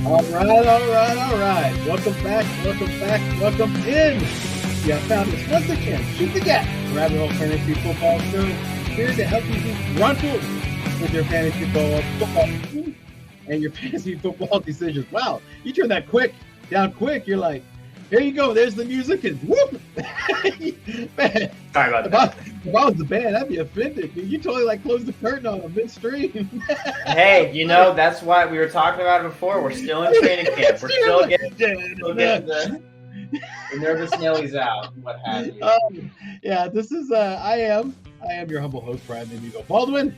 All right. Welcome in. You have found us once again. Shoot the Gap, Rabbit Hole Fantasy Football Show. Here to help you be gruntled with your fantasy football team and your fantasy football decisions. Wow, you turn that down quick. You're like, here you go. There's the music, and whoop. Man, sorry about that. If I was the band, I'd be offended. Dude. You totally like closed the curtain on a midstream. Hey, that's why we were talking about it before. We're still in training camp. We're still getting the nervous Nellies out and what have you. Yeah, this is I am your humble host, Brian The Amigo Baldwin,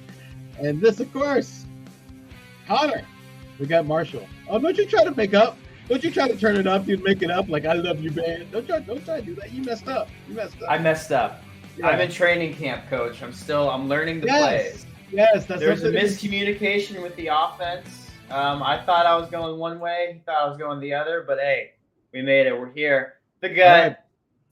and this, of course, Connor. We got Marshall. Oh, don't you try to make up. Don't you try to turn it up, dude, make it up like I love you, man. Don't try to do that. You messed up. I messed up. Yeah. I'm in training camp, coach. I'm learning the plays. Yes, there's a miscommunication with the offense. I thought I was going one way, he thought I was going the other, but hey, we made it. We're here. The gut,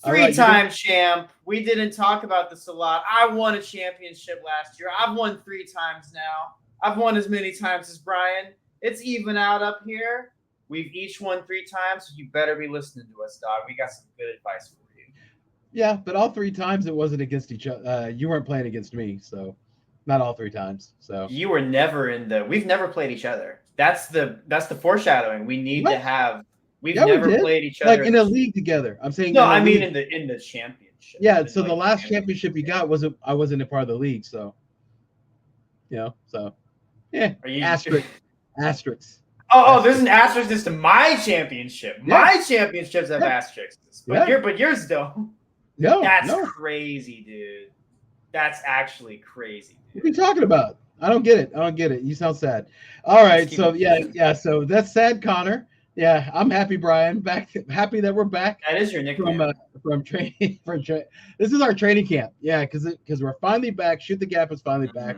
three-time champ. We didn't talk about this a lot. I won a championship last year. I've won 3 times now. I've won as many times as Brian. It's even out up here. We've each won 3 times, so you better be listening to us, dog. We got some good advice for you. Yeah, but all 3 times it wasn't against each other. You weren't playing against me, so not all 3 times. So you were never we've never played each other. That's the foreshadowing. We need to have. We've never played each other like in a league together. I'm saying no. I mean in the championship. Yeah. So the last championship you got I wasn't a part of the league. So So yeah. Asterisks. Oh, there's an asterisk next to my championship. Yeah. My championships have asterisks, but yours don't. No, that's crazy, dude. That's actually crazy. Dude. What are you talking about? I don't get it. You sound sad. All right, so yeah. So that's sad, Connor. Yeah, I'm happy, Brian. Happy that we're back. That is your nickname. From training. This is our training camp. Yeah, because we're finally back. Shoot the Gap is finally back.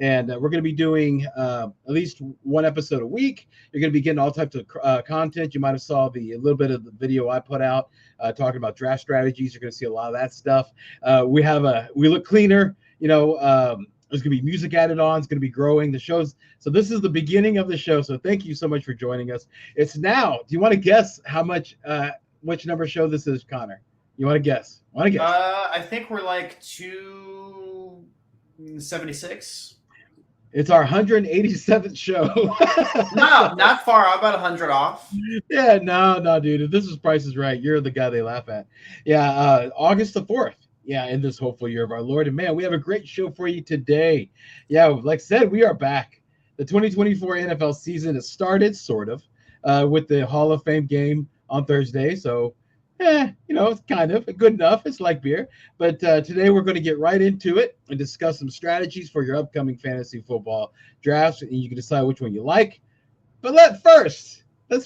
And we're going to be doing at least 1 episode a week. You're going to be getting all types of content. You might have saw a little bit of the video I put out talking about draft strategies. You're going to see a lot of that stuff. We look cleaner. There's going to be music added on. It's going to be growing the shows. So this is the beginning of the show. So thank you so much for joining us. It's now. Do you want to guess how much, which number show this is, Connor? You want to guess? I think we're like 276. It's our 187th show. No, not far. I'm about 100 off. Yeah, no, dude. If this is Price is Right, you're the guy they laugh at. Yeah, August the 4th. Yeah, in this hopeful year of our Lord. And man, we have a great show for you today. Yeah, like I said, we are back. The 2024 NFL season has started, sort of, with the Hall of Fame game on Thursday. So, it's kind of good enough. It's like beer. But today we're going to get right into it and discuss some strategies for your upcoming fantasy football drafts. And you can decide which one you like. But let's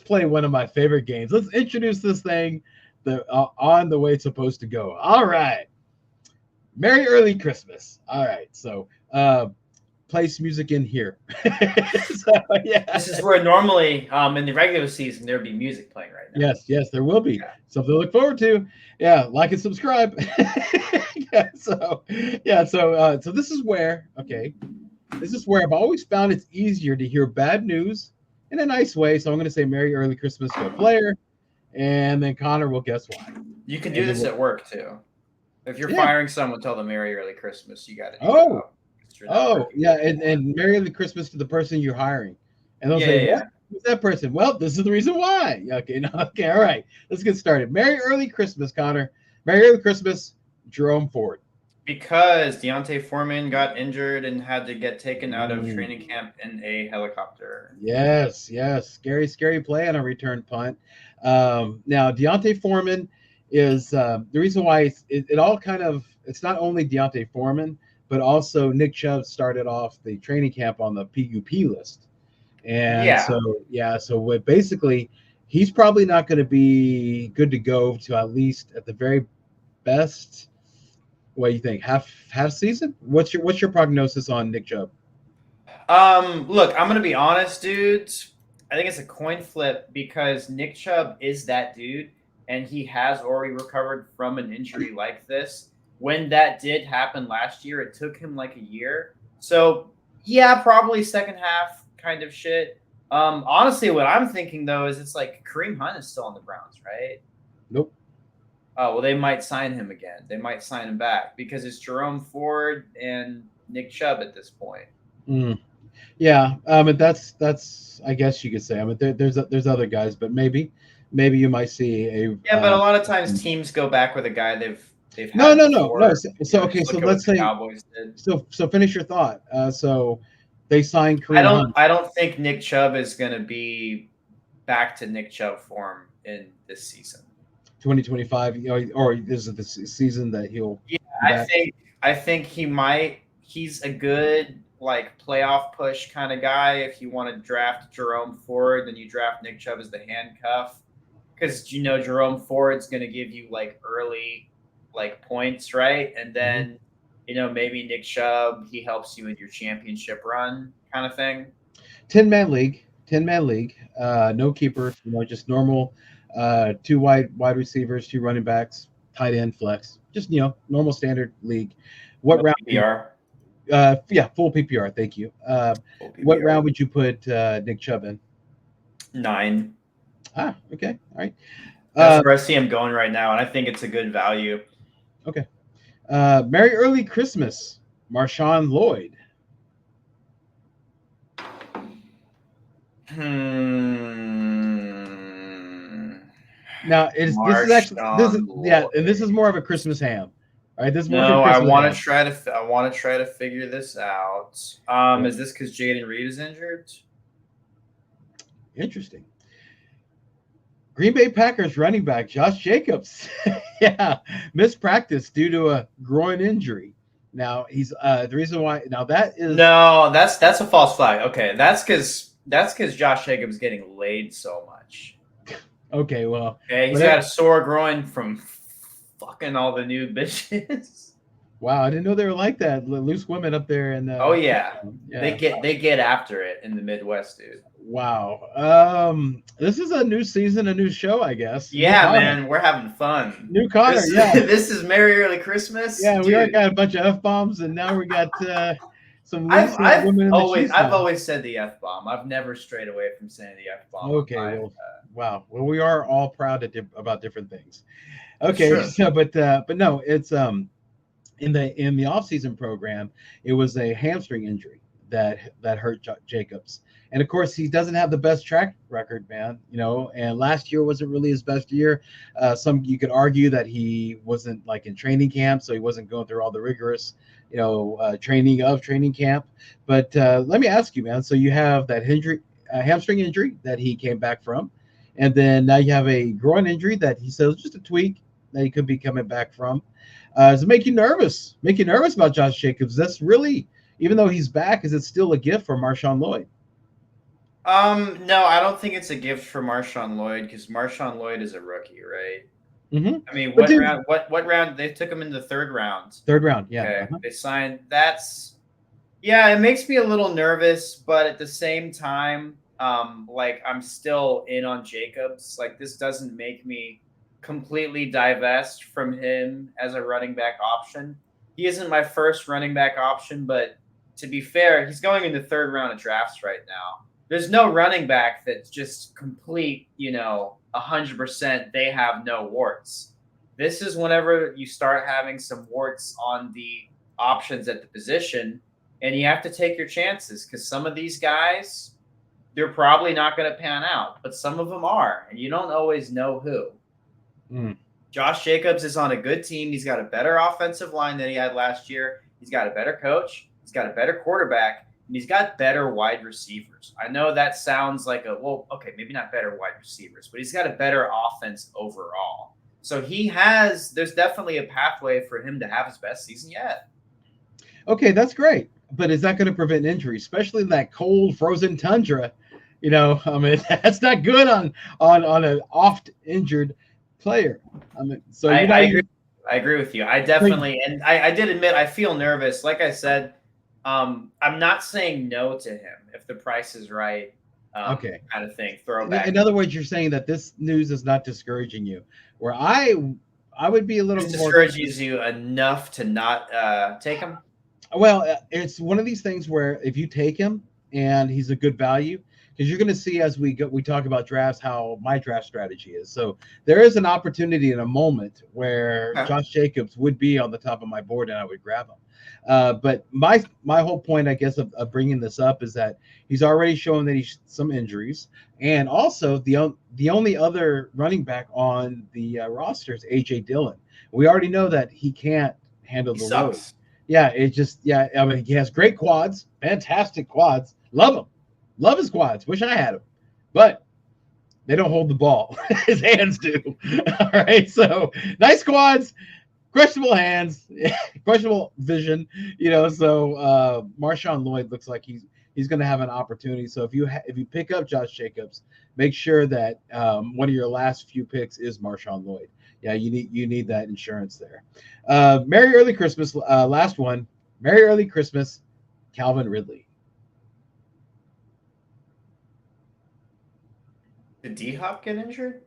play one of my favorite games. Let's introduce this thing on the way it's supposed to go. All right. Merry early Christmas. All right. So place music in here. So, yeah. This is where normally in the regular season there'd be music playing right now. Yes, there will be. Yeah. Something to look forward to. Yeah, like and subscribe. So this is where I've always found it's easier to hear bad news in a nice way. So I'm going to say Merry early Christmas to a player, and then Connor will guess why. You can do this at work too. If you're firing someone, tell them Merry early Christmas. You got to do and Merry early Christmas to the person you're hiring. And they'll say, who's that person? Well, this is the reason why. Okay, all right. Let's get started. Merry early Christmas, Connor. Merry early Christmas, Jerome Ford. Because Deontay Foreman got injured and had to get taken out of training camp in a helicopter. Yes. Scary play on a return punt. Now, Deontay Foreman is the reason why it all kind of – it's not only Deontay Foreman, but also Nick Chubb started off the training camp on the PUP list. And so basically he's probably not going to be good to go to at least at the very best. What do you think? Half season? What's your prognosis on Nick Chubb? Look, I'm going to be honest, dudes. I think it's a coin flip because Nick Chubb is that dude, and he has already recovered from an injury like this. When that did happen last year, it took him like a year. So, yeah, probably second half kind of shit. Honestly, what I'm thinking though is it's like Kareem Hunt is still on the Browns, right? Nope. Oh well, they might sign him again. They might sign him back because it's Jerome Ford and Nick Chubb at this point. Mm. Yeah, and that's I guess you could say. I mean, there's other guys, but maybe you might see a. Yeah, but a lot of times teams go back with a guy they've No, had no, no, no. before. So okay, Just so look at what let's the say Cowboys did. so finish your thought. So they signed Kareem Hunt. I don't think Nick Chubb is going to be back to Nick Chubb form in this season. 2025, or is it the season that he'll Yeah, be back? I think he might. He's a good like playoff push kind of guy. If you want to draft Jerome Ford, then you draft Nick Chubb as the handcuff because Jerome Ford's going to give you like early like points, right? And then maybe Nick Chubb he helps you in your championship run kind of thing. 10-man league, 10-man league. No keepers, just normal. Two wide receivers, two running backs, tight end, flex. Just normal standard league. What No round? PPR. Yeah, full PPR. Thank you. Full PPR. What round would you put Nick Chubb in? 9. Okay, all right. That's where I see him going right now, and I think it's a good value. Okay. Merry early Christmas, Marshawn Lloyd. Now this is actually and this is more of a Christmas ham. All right, this is more of a Christmas I want ham. to try to figure this out. Is this because Jaden Reed is injured? Interesting. Green Bay Packers running back Josh Jacobs, missed practice due to a groin injury. Now he's the reason why. Now that's a false flag. Okay, that's because Josh Jacobs is getting laid so much. Okay, well, he's got a sore groin from fucking all the new bitches. Wow, I didn't know they were like that. Loose women up there, and oh yeah, they get after it in the Midwest, dude. Wow. This is a new season, a new show, I guess. Yeah, man, we're having fun. New Connor, this is Merry Early Christmas. Yeah, we already got a bunch of F-bombs, and now we got some loose women in the I've always said the F-bomb. I've never strayed away from saying the F-bomb. Okay, wow. Well, we are all proud about different things. Okay, sure. So but no, it's in the off-season program, it was a hamstring injury that hurt Jacobs. And of course, he doesn't have the best track record, man. And last year wasn't really his best year. You could argue that he wasn't like in training camp, so he wasn't going through all the rigorous, training camp. But let me ask you, man. So you have that hamstring injury that he came back from, and then now you have a groin injury that he says just a tweak that he could be coming back from. Does it make you nervous? Make you nervous about Josh Jacobs? That's really, even though he's back, is it still a gift for Marshawn Lloyd? No, I don't think it's a gift for Marshawn Lloyd because Marshawn Lloyd is a rookie, right? Mm-hmm. I mean, round? What round? They took him in the third round. Third round, yeah. Okay, They signed. It makes me a little nervous, but at the same time, I'm still in on Jacobs. Like, this doesn't make me completely divest from him as a running back option. He isn't my first running back option, but to be fair, he's going in the third round of drafts right now. There's no running back that's just complete, 100%. They have no warts. This is whenever you start having some warts on the options at the position, and you have to take your chances because some of these guys, they're probably not going to pan out, but some of them are, and you don't always know who. Josh Jacobs is on a good team. He's got a better offensive line than he had last year. He's got a better coach. He's got a better quarterback. And he's got better wide receivers. I know that sounds like maybe not better wide receivers, but he's got a better offense overall. So there's definitely a pathway for him to have his best season yet. Okay, that's great. But is that going to prevent injury, especially in that cold, frozen tundra? That's not good on an oft injured player. So I agree with you. I definitely, and I did admit I feel nervous. Like I said, I'm not saying no to him if the price is right. Okay. Kind of thing. Throwback. In other words, you're saying that this news is not discouraging you. Where I would be a little more discourages you enough to not take him. Well, it's one of these things where if you take him and he's a good value, because you're going to see as we talk about drafts how my draft strategy is. So there is an opportunity in a moment where Okay. Josh Jacobs would be on the top of my board and I would grab him. But my whole point, I guess, of bringing this up is that he's already shown that he's some injuries, and also the only other running back on the roster is AJ Dillon. We already know that he can't handle He the load. sucks. Yeah, it just I mean he has great quads, fantastic quads. Love him. Love his quads. Wish I had him. But they don't hold the ball. His hands do. All right. So nice quads, questionable hands, questionable vision. So Marshawn Lloyd looks like he's going to have an opportunity. So if you pick up Josh Jacobs, make sure that one of your last few picks is Marshawn Lloyd. Yeah, you need that insurance there. Merry early Christmas. Last one. Merry early Christmas, Calvin Ridley. Did D Hop get injured?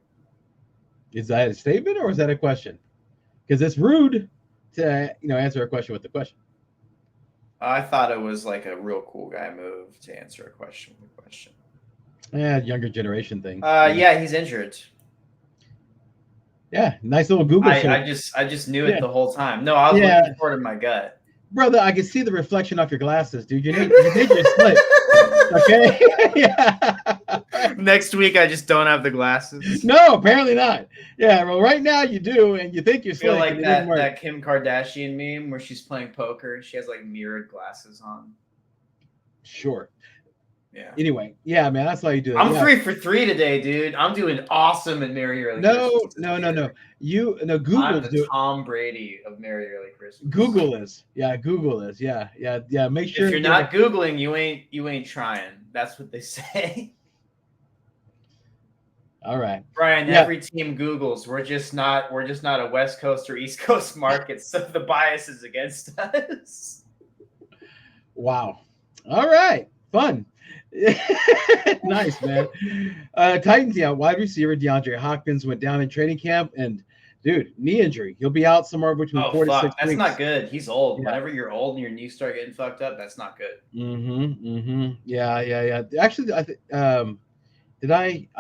Is that a statement or is that a question? Because it's rude to answer a question with a question. I thought it was like a real cool guy move to answer a question with a question. Yeah, younger generation thing. Yeah, he's injured. Yeah, nice little Google search. I just knew it the whole time. No, I was looking forward to my gut. Brother, I can see the reflection off your glasses, dude. You need your slick. Okay. Yeah. Next week, I just don't have the glasses. No, apparently not. Yeah, well, right now you do, and you think you're slick. I feel like that Kim Kardashian meme where she's playing poker. She has like mirrored glasses on. Sure. Yeah. Anyway, yeah, man, that's how you do it. I'm 3 for 3 today, dude. I'm doing awesome at Merry Early Christmas. No. Google. I'm the Tom Brady of Merry Early Christmas. Google is. Yeah, Google is. Yeah. Make sure if you're not Googling, you ain't trying. That's what they say. All right, Brian. Yeah. Every team Googles. We're just not a West Coast or East Coast market, so the bias is against us. Wow. All right, fun. Nice, man. Titans, wide receiver DeAndre Hopkins went down in training camp, and dude, knee injury. He'll be out somewhere between 4 to 6 weeks. That's not good. He's old. Yeah. Whenever you're old and your knees start getting fucked up, that's not good. Yeah. Actually, I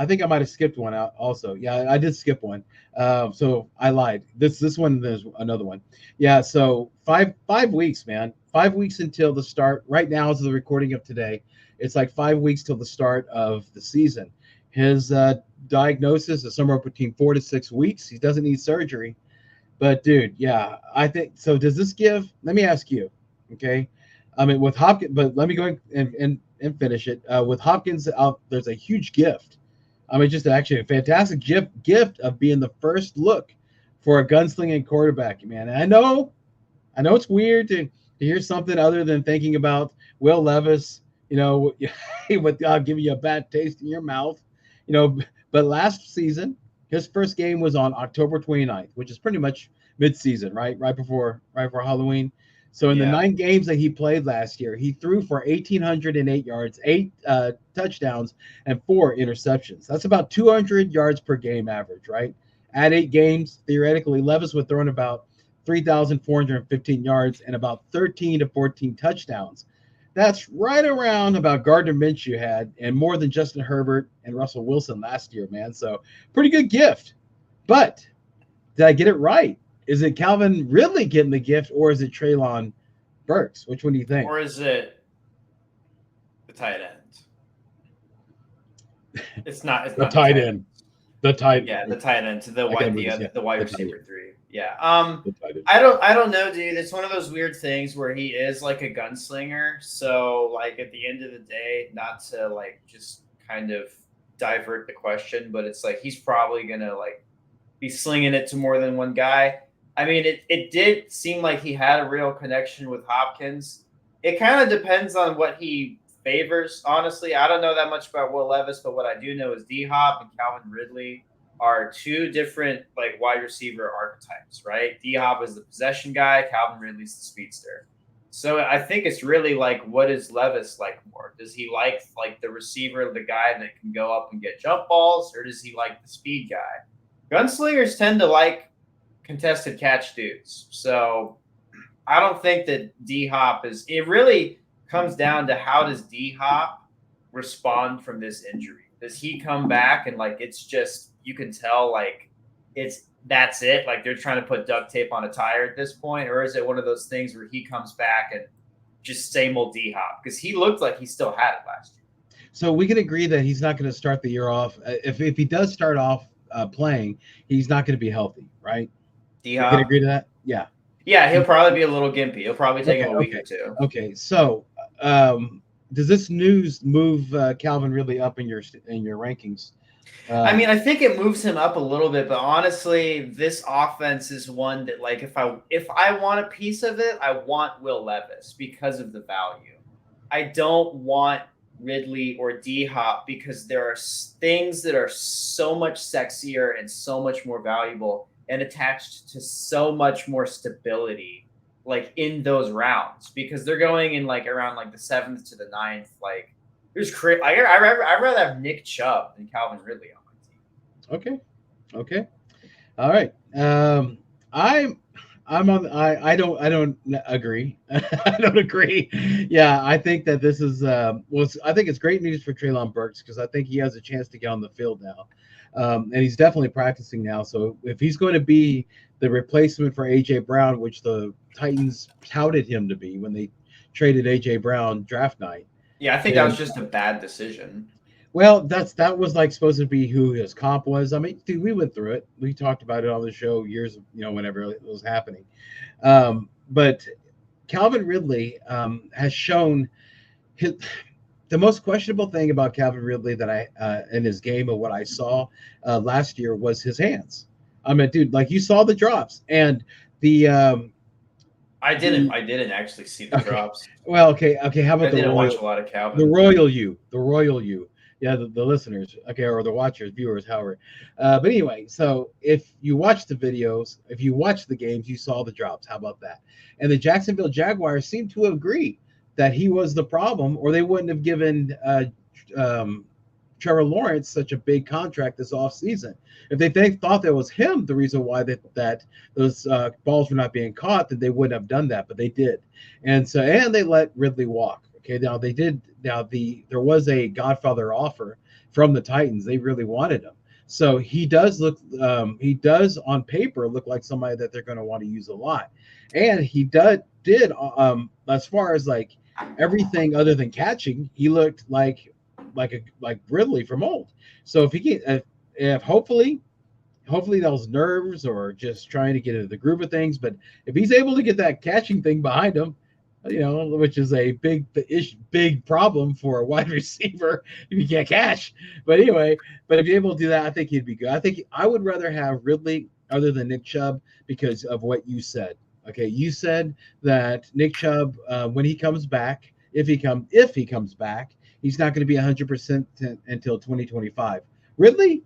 think I might have skipped one out also. Yeah, I did skip one. So I lied. This one, there's another one. Yeah, so 5 weeks, man. 5 weeks until the start. Right now is the recording of today. It's like 5 weeks till the start of the season. His diagnosis is somewhere between 4 to 6 weeks. He doesn't need surgery. But, dude, yeah, I think so. Does this give? Let me ask you, okay? I mean, with Hopkins, but let me go and finish it. With Hopkins out, there's a huge gift. I mean, just actually a fantastic gift of being the first look for a gunslinging quarterback, man. And I know it's weird to hear something other than thinking about Will Levis. He would give you a bad taste in your mouth. But last season, his first game was on October 29th, which is pretty much mid-season, right before Halloween. So in the 9 games that he played last year, he threw for 1,808 yards, 8 touchdowns, and 4 interceptions. That's about 200 yards per game average, right? At 8 games, theoretically, Levis would throw in about 3,415 yards and about 13 to 14 touchdowns. That's right around about Gardner Minshew had, and more than Justin Herbert and Russell Wilson last year, man. So pretty good gift. But did I get it right? Is it Calvin Ridley getting the gift, or is it Treylon Burks? Which one do you think? Or is it the tight end? It's not the tight end. The tight. Yeah, the tight end. The wide receiver 3. Yeah. I don't know, dude. It's one of those weird things where he is like a gunslinger. So like at the end of the day, not to like just kind of divert the question, but it's like he's probably gonna like be slinging it to more than one guy. I mean, it did seem like he had a real connection with Hopkins. It kind of depends on what he favors. Honestly, I don't know that much about Will Levis, but what I do know is D-Hop and Calvin Ridley are 2 different like wide receiver archetypes, right? D-Hop is the possession guy, Calvin Ridley's the speedster. So I think it's really like, what is Levis like more? Does he like the receiver, the guy that can go up and get jump balls, or does he like the speed guy? Gunslingers tend to like contested catch dudes. So I don't think that D-Hop is – it really comes down to how does D-Hop respond from this injury? Does he come back and like it's just you can tell like that's it? Like they're trying to put duct tape on a tire at this point, or is it one of those things where he comes back and just same old D Hop? Because he looked like he still had it last year. So we can agree that he's not going to start the year off. If he does start off playing, he's not going to be healthy, right? D We can Hop. agree to that. Yeah. Yeah, he'll probably be a little gimpy. He'll probably take Okay. him a week Okay. or two. Okay. So, does this news move Calvin Ridley up in your rankings? I mean, I think it moves him up a little bit, but honestly, this offense is one that, like, if I want a piece of it, I want Will Levis because of the value. I don't want Ridley or D Hop because there are things that are so much sexier and so much more valuable and attached to so much more stability, like in those rounds, because they're going in like around like the 7th to the 9th. Like, there's I'd rather have Nick Chubb than Calvin Ridley on my Okay. team. Okay. All right. I'm on. I don't agree. I don't agree. Yeah, I think that this is I think it's great news for Treylon Burks because I think he has a chance to get on the field now, and he's definitely practicing now. So if he's going to be the replacement for AJ Brown, which the Titans touted him to be when they traded AJ Brown draft night. Yeah, I think that was just a bad decision. Well, that was like supposed to be who his comp was. I mean, dude, we went through it. We talked about it on the show years, whenever it was happening. But Calvin Ridley has shown the most questionable thing about Calvin Ridley that I in his game of what I saw last year was his hands. I mean, dude, like you saw the drops and the. I didn't actually see the drops. Well, okay. How about I didn't watch a lot of Calvin. The royal you. Yeah, the listeners, okay, or the watchers, viewers, however. But anyway, so if you watch the videos, if you watch the games, you saw the drops. How about that? And the Jacksonville Jaguars seem to agree that he was the problem, or they wouldn't have given Trevor Lawrence such a big contract this offseason. If they thought that was him, the reason why that those balls were not being caught, then they wouldn't have done that, but they did. And they let Ridley walk. Okay, now they did. Now there was a Godfather offer from the Titans. They really wanted him, so he does look. He does on paper look like somebody that they're going to want to use a lot, and he did. As far as like everything other than catching, he looked like Ridley from old. So if he can, if hopefully those nerves or just trying to get into the groove of things, but if he's able to get that catching thing behind him, which is a big problem for a wide receiver if you can't catch. But anyway, if you're able to do that, I think he'd be good. I think I would rather have Ridley other than Nick Chubb because of what you said. Okay, you said that Nick Chubb, when he comes back, if he comes back, he's not going to be 100% until 2025. Ridley,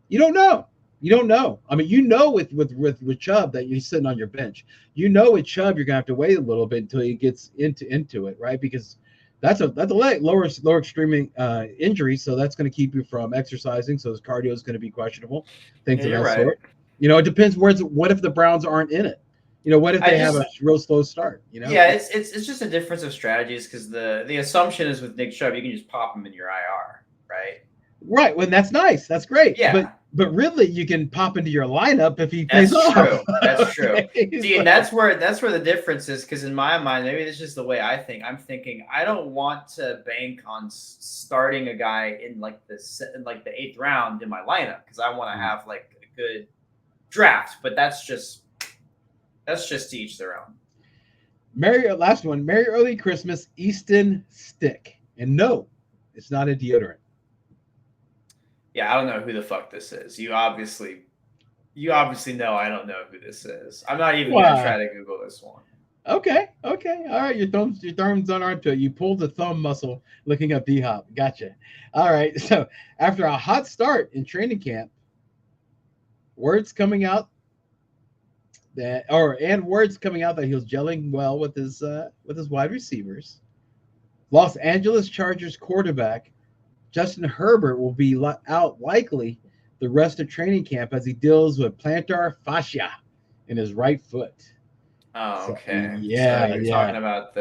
you don't know. You don't know. I mean, with Chubb that you're sitting on your bench. With Chubb, you're gonna have to wait a little bit until he gets into it, right? Because that's a lower extreme injury, so that's going to keep you from exercising. So his cardio is going to be questionable. Things of that sort. It depends. What if the Browns aren't in it? What if they have a real slow start? Yeah, it's just a difference of strategies because the assumption is with Nick Chubb, you can just pop him in your IR, right? Right. Well, that's nice. That's great. Yeah. But really, you can pop into your lineup if he plays off. True. That's true. See, and that's where the difference is. Because in my mind, maybe this is just the way I think. I'm thinking I don't want to bank on starting a guy in like the 8th round in my lineup because I want to have like a good draft. But that's just to each their own. Last one. Merry Early Christmas, Easton Stick. And no, it's not a deodorant. Yeah, I don't know who the fuck this is. You obviously know I don't know who this is. I'm not even gonna try to Google this one. Okay. All right, your thumbs on onto it. You pulled the thumb muscle looking up D-Hop. Gotcha. All right. So after a hot start in training camp, words coming out that he was gelling well with his wide receivers. Los Angeles Chargers quarterback Justin Herbert will be out likely the rest of training camp as he deals with plantar fascia in his right foot. Oh, okay. So, yeah, so you're talking about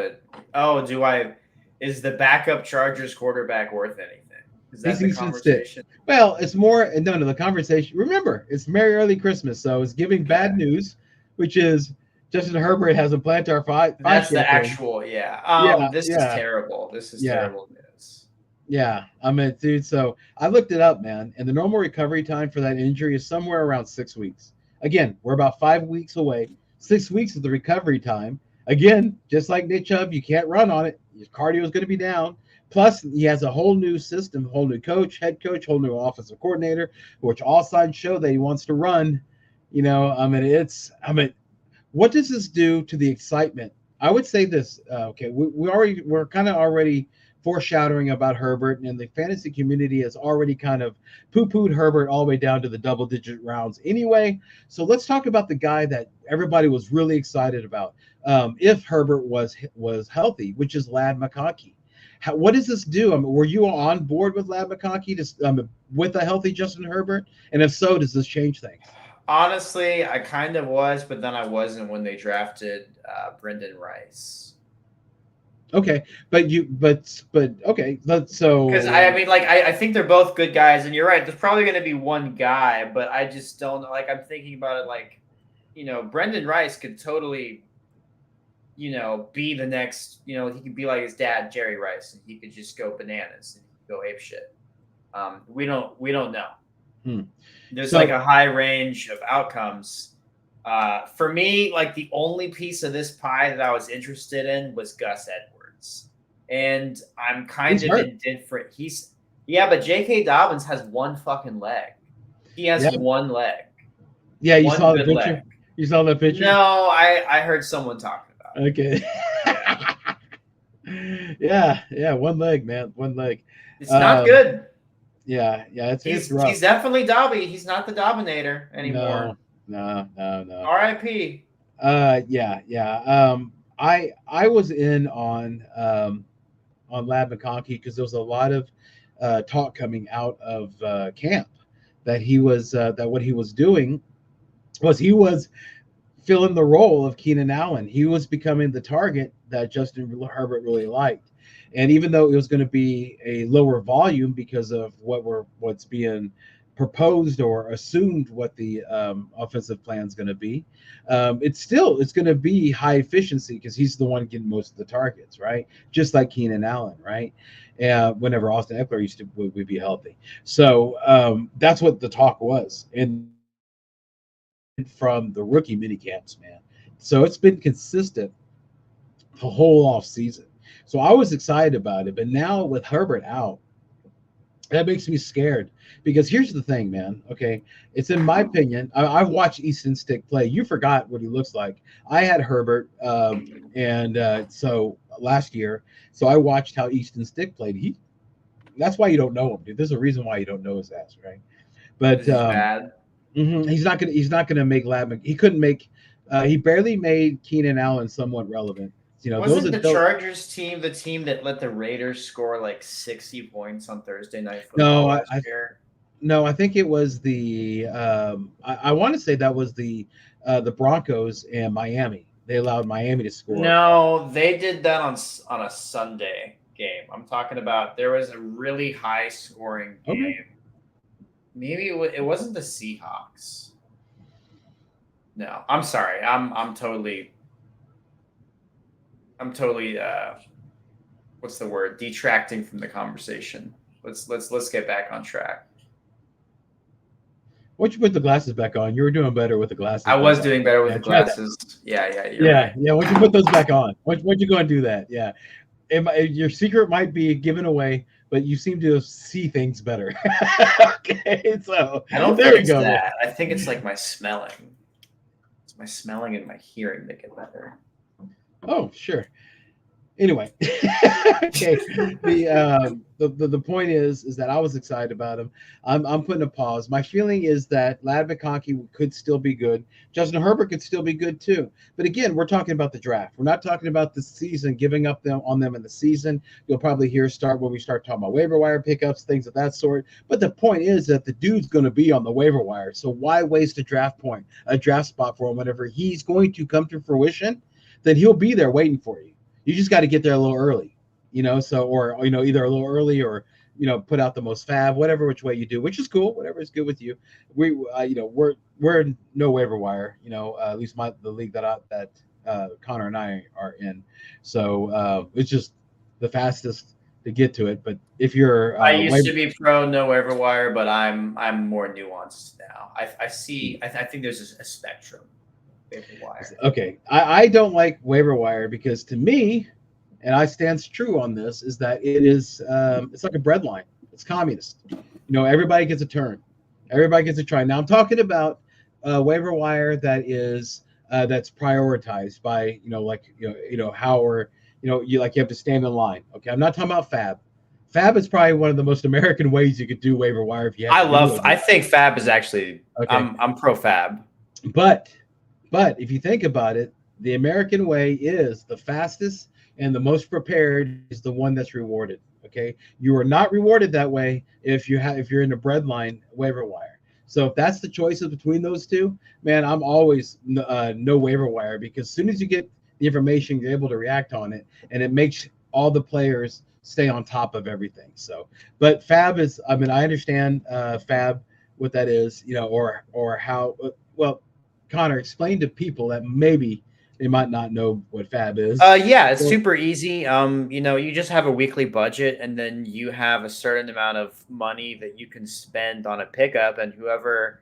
is the backup Chargers quarterback worth anything? Is He's that the Easton Stick. conversation? Well, it's more no, no. The conversation. Remember, it's Merry Early Christmas, so it's giving bad Okay. news, which is Justin Herbert hasn't planted our five That's the campaign. actual, yeah. Yeah, This is yeah, terrible. This is yeah, terrible news. yeah. I mean, dude. So I looked it up, man, and the normal recovery time for that injury is somewhere around 6 weeks. Again, we're about 5 weeks away. 6 weeks is the recovery time. Again, just like Nick Chubb, you can't run on it. Your cardio is going to be down. Plus, he has a whole new system, whole new coach, head coach, whole new offensive coordinator, which all signs show that he wants to run. What does this do to the excitement? I would say this. Okay, we're kind of already foreshadowing about Herbert, and the fantasy community has already kind of poo-pooed Herbert all the way down to the double-digit rounds. Anyway, so let's talk about the guy that everybody was really excited about if Herbert was healthy, which is Lad McConkey. What does this do? I mean, were you on board with Lad McConkey with a healthy Justin Herbert? And if so, does this change things? Honestly, I kind of was, but then I wasn't when they drafted Brendan Rice. Okay, but okay. Because So I mean, like, I think they're both good guys, and you're right. There's probably going to be one guy, but I just don't know. Like, I'm thinking about it, like, Brendan Rice could totally, be the next. He could be like his dad, Jerry Rice, and he could just go bananas and go ape shit. We don't know. hmm. There's like So a high range of outcomes. For me, like the only piece of this pie that I was interested in was Gus Edwards, and I'm kind he's of hurt. indifferent. But J.K. Dobbins has one fucking leg. He has Yeah, one leg, yeah. You one saw the good leg. picture. You saw the picture. No, I heard someone talking about it. Okay. Yeah, Yeah, yeah. One leg, man. One leg. it's not Um, good. yeah, yeah. It's He's rough. definitely Dobby. He's not the Dominator anymore. No, no, no, no. R.I.P. Yeah, yeah. I was in on Lab McConkey because there was a lot of talk coming out of camp that what he was doing was he was filling the role of Keenan Allen. He was becoming the target that Justin Herbert really liked. And even though it was going to be a lower volume because of what's being proposed or assumed what the offensive plan is going to be, it's going to be high efficiency because he's the one getting most of the targets, right? Just like Keenan Allen, right? Whenever Austin Eckler would be healthy, so that's what the talk was, and from the rookie mini camps, man. So it's been consistent the whole off season. So I was excited about it, but now with Herbert out, that makes me scared because here's the thing, man. Okay, it's in my opinion. I've watched Easton Stick play. You forgot what he looks like. I had Herbert, and so last year, so I watched how Easton Stick played. That's why you don't know him, dude. There's a reason why you don't know his ass, right? But Because he's bad. he's not gonna make Lab. He couldn't make. He barely made Keenan Allen somewhat relevant. Those Wasn't are the those, Chargers team the team that let the Raiders score like 60 points on Thursday Night no, Football last year? no, I think it was the. I want to say that was the Broncos and Miami. They allowed Miami to score. No, they did that on a Sunday game. I'm talking about there was a really high scoring Okay. game. Maybe it wasn't the Seahawks. No, I'm sorry. I'm totally what's the word? Detracting from the conversation. Let's get back on track. Once you put the glasses back on, you were doing better with the glasses I back was on. doing better with Yeah, the try that. glasses. Yeah, you're Yeah, right. yeah. Once you put those back on, once you go and do that, yeah. Your secret might be given away, but you seem to see things better. Okay, so I don't there think we it's go, man. that. I think it's like my smelling. It's my smelling and my hearing that get better. Oh, sure. Anyway, okay. The point is that I was excited about him. I'm putting a pause. My feeling is that Lad McConkey could still be good. Justin Herbert could still be good too. But again, we're talking about the draft. We're not talking about the season, giving up on them in the season. You'll probably hear start when we start talking about waiver wire pickups, things of that sort. But the point is that the dude's going to be on the waiver wire. So why waste a draft spot for him whenever he's going to come to fruition? Then he'll be there waiting for you. You just got to get there a little early, so or either a little early or put out the most fab, whatever which way you do, which is cool, whatever is good with you. We're no waiver wire, at least the league that Connor and I are in. So it's just the fastest to get to it. But if you're I used to be pro no waiver wire, but I'm more nuanced now. I think there's a spectrum. Waiver wire. Okay, I don't like waiver wire because to me, and I stands true on this, is that it is it's like a breadline. It's communist. Everybody gets a turn. Everybody gets a try. Now I'm talking about waiver wire that is that's prioritized by how or you have to stand in line. Okay, I'm not talking about fab. Fab is probably one of the most American ways you could do waiver wire if you have I think fab is actually okay. I'm pro fab. But if you think about it, the American way is the fastest and the most prepared is the one that's rewarded. Okay, you are not rewarded that way if you're in the breadline waiver wire. So if that's the choices between those two, man, I'm always no waiver wire, because as soon as you get the information, you're able to react on it, and it makes all the players stay on top of everything. So, but fab is, I understand fab, what that is, or how. Well, Connor, explain to people that maybe they might not know what fab is. Yeah, it's super easy. You just have a weekly budget, and then you have a certain amount of money that you can spend on a pickup, and whoever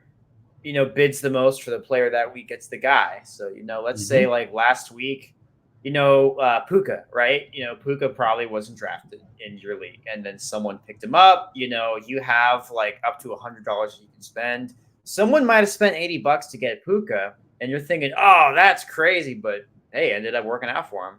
bids the most for the player that week gets the guy. So let's say like last week, Puka, right? Puka probably wasn't drafted in your league, and then someone picked him up. You have like up to $100 you can spend. Someone might have spent $80 to get Puka, and you're thinking, oh, that's crazy, but hey, it ended up working out for him.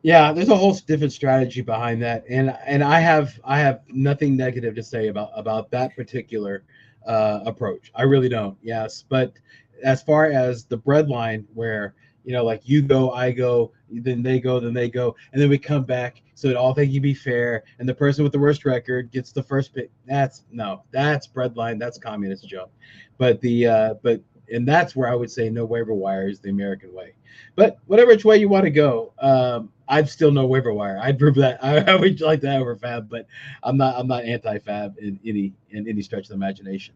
Yeah, there's a whole different strategy behind that, and I have nothing negative to say about that particular approach. I really don't. Yes, but as far as the breadline, where like you go, I go, then they go, and then we come back, so it all thing you be fair, and the person with the worst record gets the first pick. That's breadline. That's communist junk. But and that's where I would say no waiver wire is the American way. But whatever which way you want to go, I'd still no waiver wire. I'd prove that. I would like that over fab, but I'm not anti-fab in any stretch of the imagination.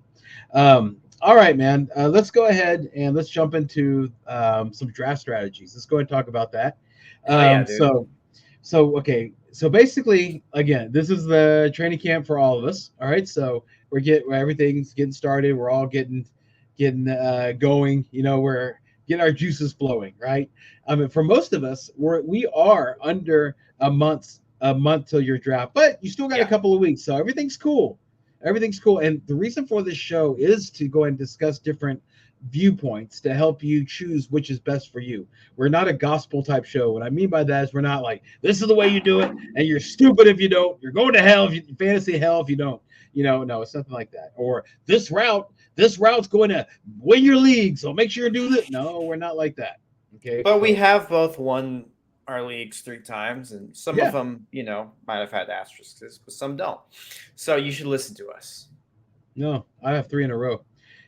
All right, man. Let's go ahead and let's jump into some draft strategies. Let's go ahead and talk about that. Okay. So basically, again, this is the training camp for all of us. All right. So everything's getting started. We're all getting going. We're getting our juices flowing, right? For most of us, we are under a month till your draft, but you still got a couple of weeks, so everything's cool. And the reason for this show is to go and discuss different viewpoints to help you choose which is best for you. We're not a gospel type show. What I mean by that is we're not like, this is the way you do it, and you're stupid if you don't. You're going to hell, fantasy hell if you don't. No, it's nothing like that. Or this route's going to win your league, so make sure you do this. No, we're not like that. Okay. But we have both won our leagues 3 times, and some of them, might have had asterisks, but some don't. So you should listen to us. No, I have 3 in a row.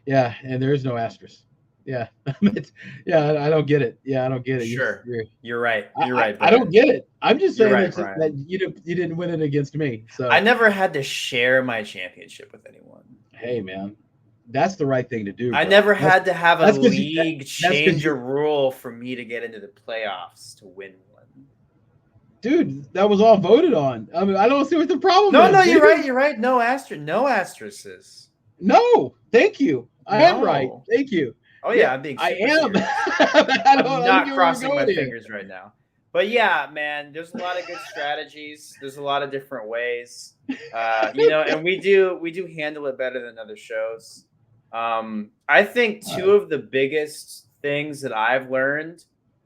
Yeah, and there is no asterisk. Yeah. I don't get it. Yeah, I don't get it. Sure. You're right. You're right. I don't get it. I'm just saying that you didn't win it against me. So I never had to share my championship with anyone. Hey, man. That's the right thing to do. I never had to have a league change a rule for me to get into the playoffs to win one. Dude, that was all voted on. I don't see what the problem is. No, you're right. No asterisks. No, thank you. I am right. Thank you. Oh yeah, I'm being. I am. I'm not crossing my fingers right now. But yeah, man, there's a lot of good strategies. There's a lot of different ways, and we do handle it better than other shows. I think 2 of the biggest things that I've learned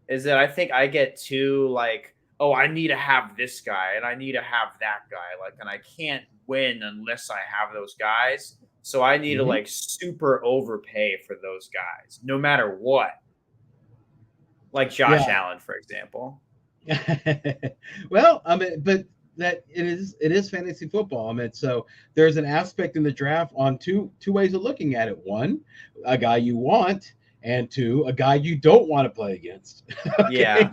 is that I think I get too like, oh, I need to have this guy and I need to have that guy, like, and I can't win unless I have those guys. So I need to like super overpay for those guys, no matter what. Like Josh Allen, for example. Well, but that it is fantasy football. So there's an aspect in the draft on two ways of looking at it. 1, a guy you want, and 2, a guy you don't want to play against. Okay? Yeah.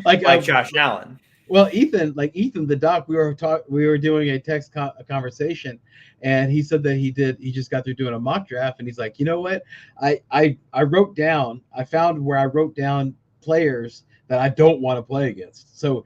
like Josh Allen. Well, Ethan, the doc, we were doing a a conversation, and he said that he just got through doing a mock draft, and he's like, you know what, I wrote down, I found where I wrote down players that I don't want to play against. So,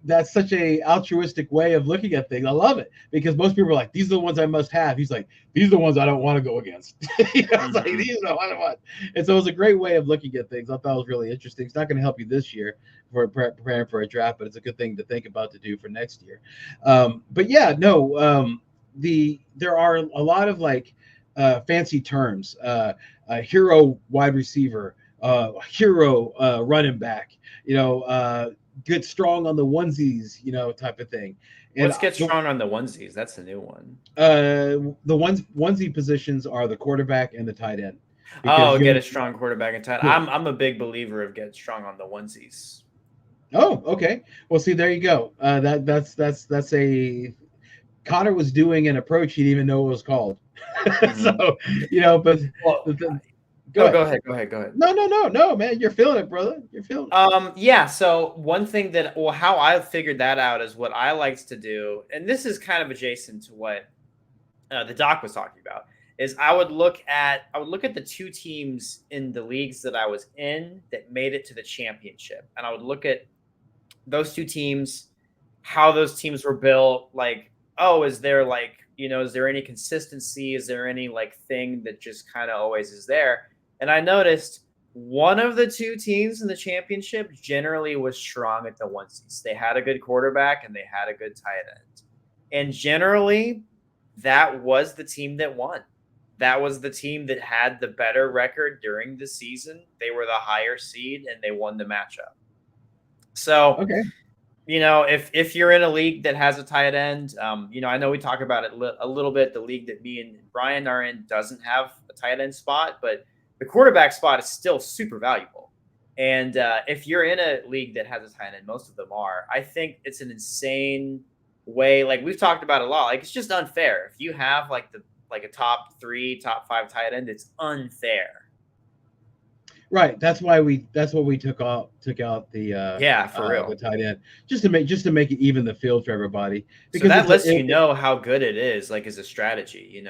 that's such a altruistic way of looking at things. I love it because most people are like, these are the ones I must have. He's like, these are the ones I don't want to go against. It's like these are the ones I want. And so it's a great way of looking at things. I thought it was really interesting. It's not going to help you this year for preparing for a draft, but it's a good thing to think about to do for next year. But yeah, no, there are a lot of like fancy terms, hero wide receiver, hero running back, good strong on the onesies, type of thing. And Let's get strong on the onesies. That's the new one. The onesie positions are the quarterback and the tight end. Oh, get a strong quarterback and tight. Yeah. I'm a big believer of get strong on the onesies. Oh, okay. Well, see, there you go. That's a Connor was doing an approach he didn't even know it was called. So, but well, go ahead. No, man, you're feeling it, brother. You're feeling it. Yeah. So one thing how I figured that out is what I liked to do, and this is kind of adjacent to what the doc was talking about. Is I would look at the two teams in the leagues that I was in that made it to the championship, and I would look at those two teams, how those teams were built. Like, oh, is there any consistency? Is there any like thing that just kind of always is there? And I noticed one of the two teams in the championship generally was strong at the onesies. They had a good quarterback and they had a good tight end, and generally that was the team that won. That was the team that had the better record during the season. They were the higher seed and they won the matchup. So, okay. If you're in a league that has a tight end, I know we talk about it a little bit. The league that me and Brian are in doesn't have a tight end spot, but the quarterback spot is still super valuable. And if you're in a league that has a tight end, most of them are, I think it's an insane way. Like we've talked about a lot, like it's just unfair. If you have like a top 3, top 5 tight end, it's unfair. Right. That's what we took out the for real, the tight end just to make it even the field for everybody. Because so that lets you know how good it is, like as a strategy,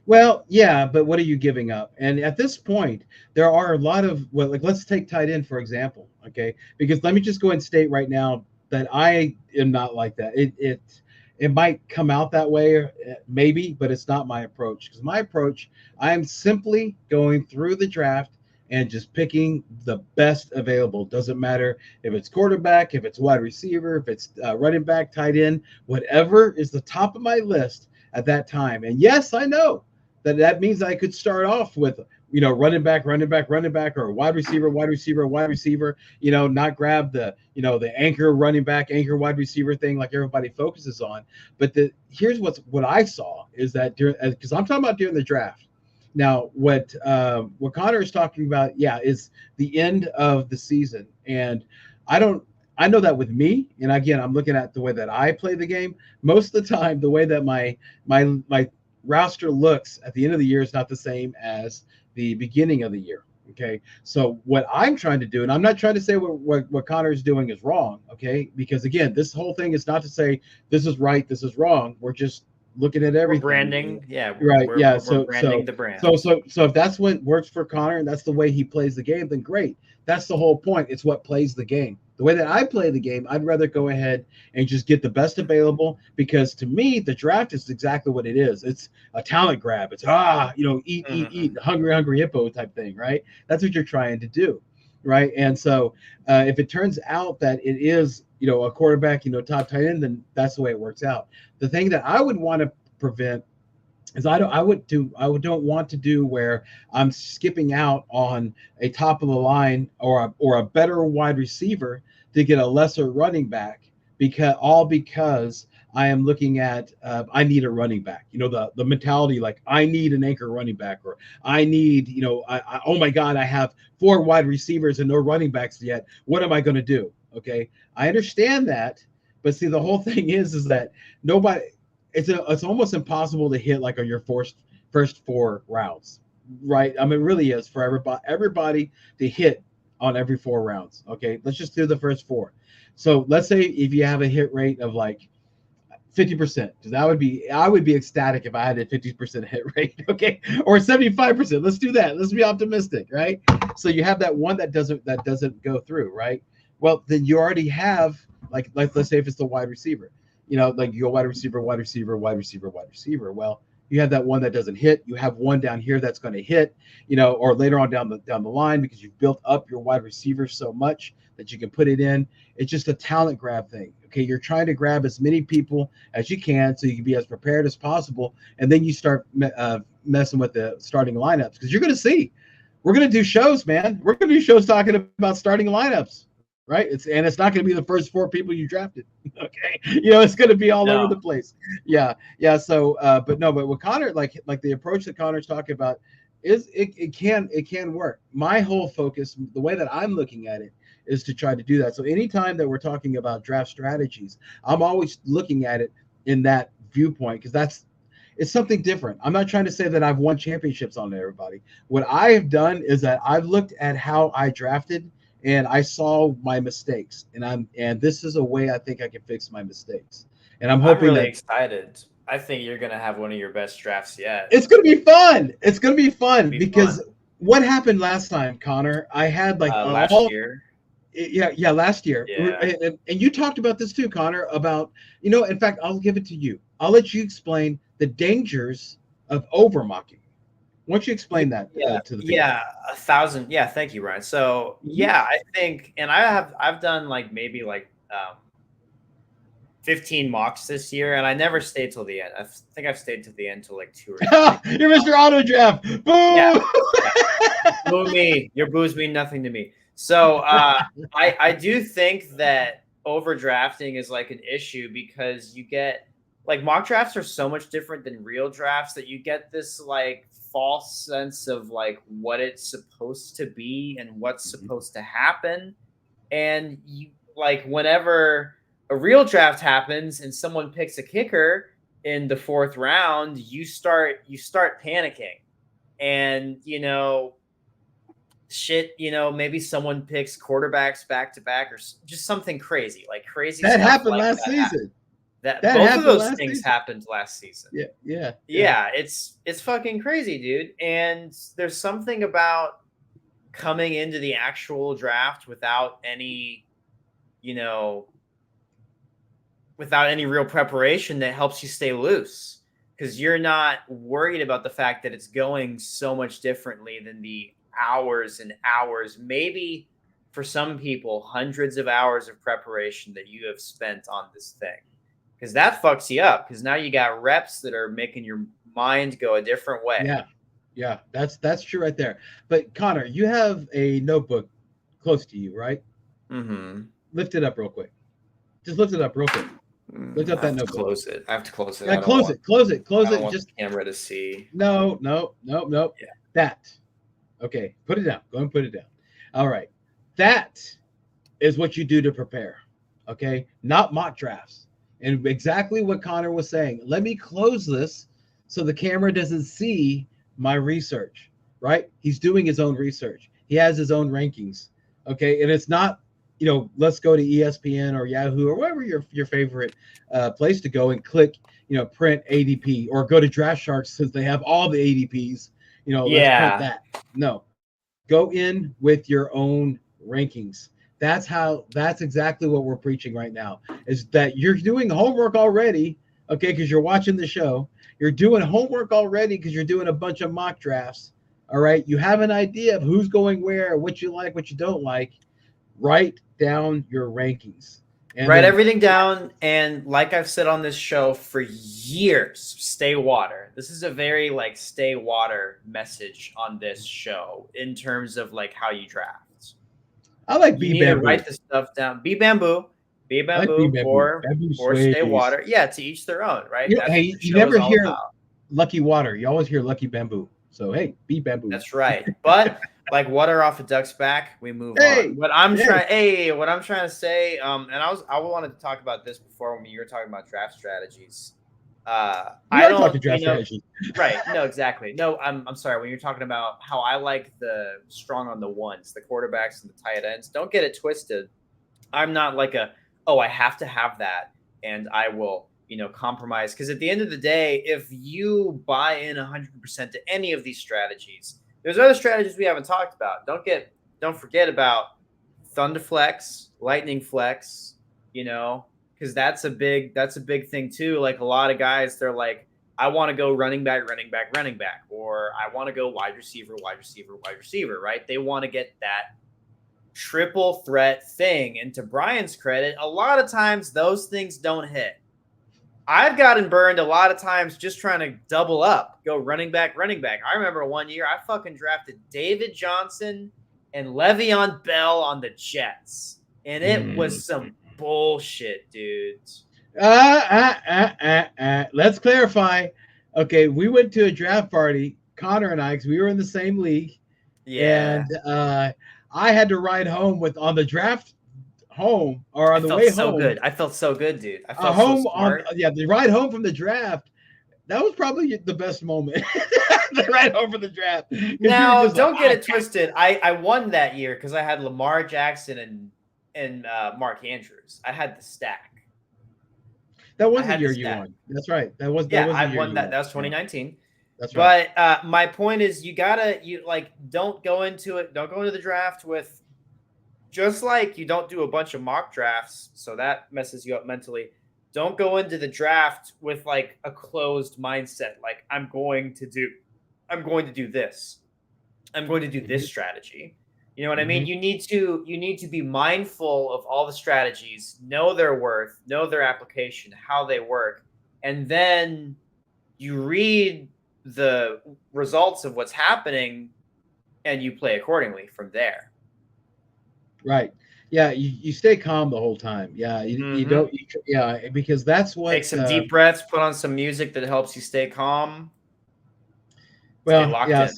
Well, yeah, but what are you giving up? And at this point, there are a lot of let's take tight end for example, okay? Because let me just go and state right now that I am not like that. It might come out that way, maybe, but it's not my approach. Because my approach, I am simply going through the draft and just picking the best available. Doesn't matter if it's quarterback, if it's wide receiver, if it's running back, tight end, whatever is the top of my list at that time. And yes, I know that means I could start off with running back, or wide receiver, not grab the anchor running back, anchor wide receiver thing like everybody focuses on. But here's what I saw is that because I'm talking about during the draft. Now, what Connor is talking about, is the end of the season, and I know that with me, and again, I'm looking at the way that I play the game. Most of the time, the way that my roster looks at the end of the year is not the same as the beginning of the year. Okay, so what I'm trying to do, and I'm not trying to say what Connor is doing is wrong. Okay, because again, this whole thing is not to say this is right, this is wrong. We're just looking at everything. We're branding, yeah, right, yeah. We're branding the brand. So if that's what works for Connor and that's the way he plays the game, then great. That's the whole point. It's what plays the game. The way that I play the game, I'd rather go ahead and just get the best available because to me, the draft is exactly what it is. It's a talent grab. It's eat, hungry hippo type thing, right? That's what you're trying to do, right? And so if it turns out that it is a quarterback, top tight end, then that's the way it works out. The thing that I would want to prevent is I don't want to do where I'm skipping out on a top of the line or a better wide receiver to get a lesser running back because I am looking at I need a running back. The mentality like I need an anchor running back or I need oh my God, I have 4 wide receivers and no running backs yet. What am I going to do? Okay, I understand that, but see the whole thing is that nobody. It's almost impossible to hit like on your first 4 rounds, right? I mean, it really is for everybody to hit on every 4 rounds. Okay, let's just do the first 4. So let's say if you have a hit rate of like 50%, because I would be ecstatic if I had a 50% hit rate, okay, or 75%. Let's do that. Let's be optimistic, right? So you have that one that doesn't go through, right? Well, then you already have like let's say if it's the wide receiver, like you go wide receiver, wide receiver, wide receiver, wide receiver. Well, you have that one that doesn't hit. You have one down here that's going to hit, or later on down the line because you've built up your wide receiver so much that you can put it in. It's just a talent grab thing. Okay, you're trying to grab as many people as you can so you can be as prepared as possible, and then you start messing with the starting lineups because you're going to see. We're going to do shows, man. We're going to do shows talking about starting lineups, right? It's not going to be the first four people you drafted. Okay, it's going to be all over the No, place. Yeah, yeah. So, but with Connor, like the approach that Connor's talking about is it can work. My whole focus, the way that I'm looking at it, is to try to do that. So anytime that we're talking about draft strategies, I'm always looking at it in that viewpoint because it's something different. I'm not trying to say that I've won championships on everybody. What I have done is that I've looked at how I drafted and I saw my mistakes, and this is a way I think I can fix my mistakes. And I'm I'm hoping really that excited. I think you're gonna have one of your best drafts yet. it's going to be fun. It's going to be fun It'll be because fun. what happened last time, Connor? I had like Last all year, yeah, last year. yeah. And you talked about this too, Connor, about, in fact, I'll give it to you. I'll let you explain the dangers of over mocking. Why don't you explain that Yeah, to the people? yeah, 1,000. Yeah, thank you, Ryan. So Mhm. yeah, I think, and I've done like maybe like 15 mocks this year, and I never stayed till the end. I think I've stayed till the end till like two or three. You're Mr. Auto Draft. Yeah, Boo! yeah. Boo me. Your boos mean nothing to me. So I do think that overdrafting is like an issue because you get like mock drafts are so much different than real drafts that you get this like false sense of like what it's supposed to be and what's supposed to happen. And you like whenever a real draft happens and someone picks a kicker in the fourth round, you start panicking. And shit, maybe someone picks quarterbacks back to back or just something crazy, like crazy That stuff happened like last that happen. season. That That both of happened those last things season. happened last season. Yeah, yeah, yeah. Yeah, it's fucking crazy, dude. And there's something about coming into the actual draft you know, without any real preparation that helps you stay loose because you're not worried about the fact that it's going so much differently than the hours and hours, maybe for some people, hundreds of hours of preparation that you have spent on this thing. Because that fucks you up because now you got reps that are making your mind go a different way. Yeah, yeah. That's true right there. But Connor, you have a notebook close to you, right? Mm-hmm. Lift it up real quick. Just lift it up real quick. Lift up I that have to notebook. close it. I have to close it. Yeah, close it, close it, I close don't it. want Just the camera to see. no, no, no, no. Yeah. That. Okay, put it down. Go and put it down. All right. That is what you do to prepare. Okay, not mock drafts. And exactly what Connor was saying. Let me close this so the camera doesn't see my research. Right? He's doing his own research. He has his own rankings. Okay, and it's not, let's go to ESPN or Yahoo or wherever your favorite place to go and click, print ADP or go to Draft Sharks since they have all the ADPs. Let's print Yeah. that. No, go in with your own rankings. That's exactly what we're preaching right now, is that you're doing homework already, okay, because you're watching the show. You're doing homework already because you're doing a bunch of mock drafts. All right, you have an idea of who's going where, what you like, what you don't like. Write down your rankings, and Write then everything down. And like I've said on this show for years, stay water. This is a very like stay water message on this show in terms of like how you draft. I like You bee need to bamboo. write this stuff down. Be bamboo. Be I like bee bamboo bamboo. or Bamboo stay sways. water. Yeah, to each their own, right? That's what Hey, the you show is never all hear about. lucky water. You always hear lucky bamboo. So hey, bee bamboo. That's right. But like water off a duck's back, we move on. Hey, yes. What I'm trying to say, and I wanted to talk about this before when you were talking about draft strategies. We I are don't, talking draft strategy. right? No, exactly. No, I'm sorry. When you're talking about how I like the strong on the ones, the quarterbacks and the tight ends, don't get it twisted. I'm not like a oh, I have to have that, and I will, compromise. Because at the end of the day, if you buy in 100% to any of these strategies, there's other strategies we haven't talked about. Don't forget about Thunderflex, Lightning Flex, because that's a big thing too. Like a lot of guys, they're like, I want to go running back, running back, running back, or I want to go wide receiver, wide receiver, wide receiver, right? They want to get that triple threat thing. And to Brian's credit, a lot of times those things don't hit. I've gotten burned a lot of times just trying to double up, go running back, running back. I remember one year I fucking drafted David Johnson and Le'Veon Bell on the Jets. And it was some bullshit, dudes. Let's clarify. Okay, we went to a draft party, Connor and I, because we were in the same league. Yeah. And I had to ride home on the draft home or on the way home. Good. I felt so good, dude. I felt home so smart. the ride home from the draft. That was probably the best moment. The ride home from the draft. Now, don't get it twisted. I won that year because I had Lamar Jackson and Mark Andrews. I had the stack. That was the year you won. That's right. I won that. That was 2019. That's right. But my point is, don't go into it. Don't go into the draft with, just like you don't do a bunch of mock drafts, so that messes you up mentally. Don't go into the draft with like a closed mindset. Like I'm going to do this. I'm going to do this strategy. You know what I mean? You need to be mindful of all the strategies, know their worth, know their application, how they work, and then you read the results of what's happening and you play accordingly from there. Right. Yeah, you stay calm the whole time. Yeah, you don't. Because that's what. Take some deep breaths. Put on some music that helps you stay calm. Well, yeah,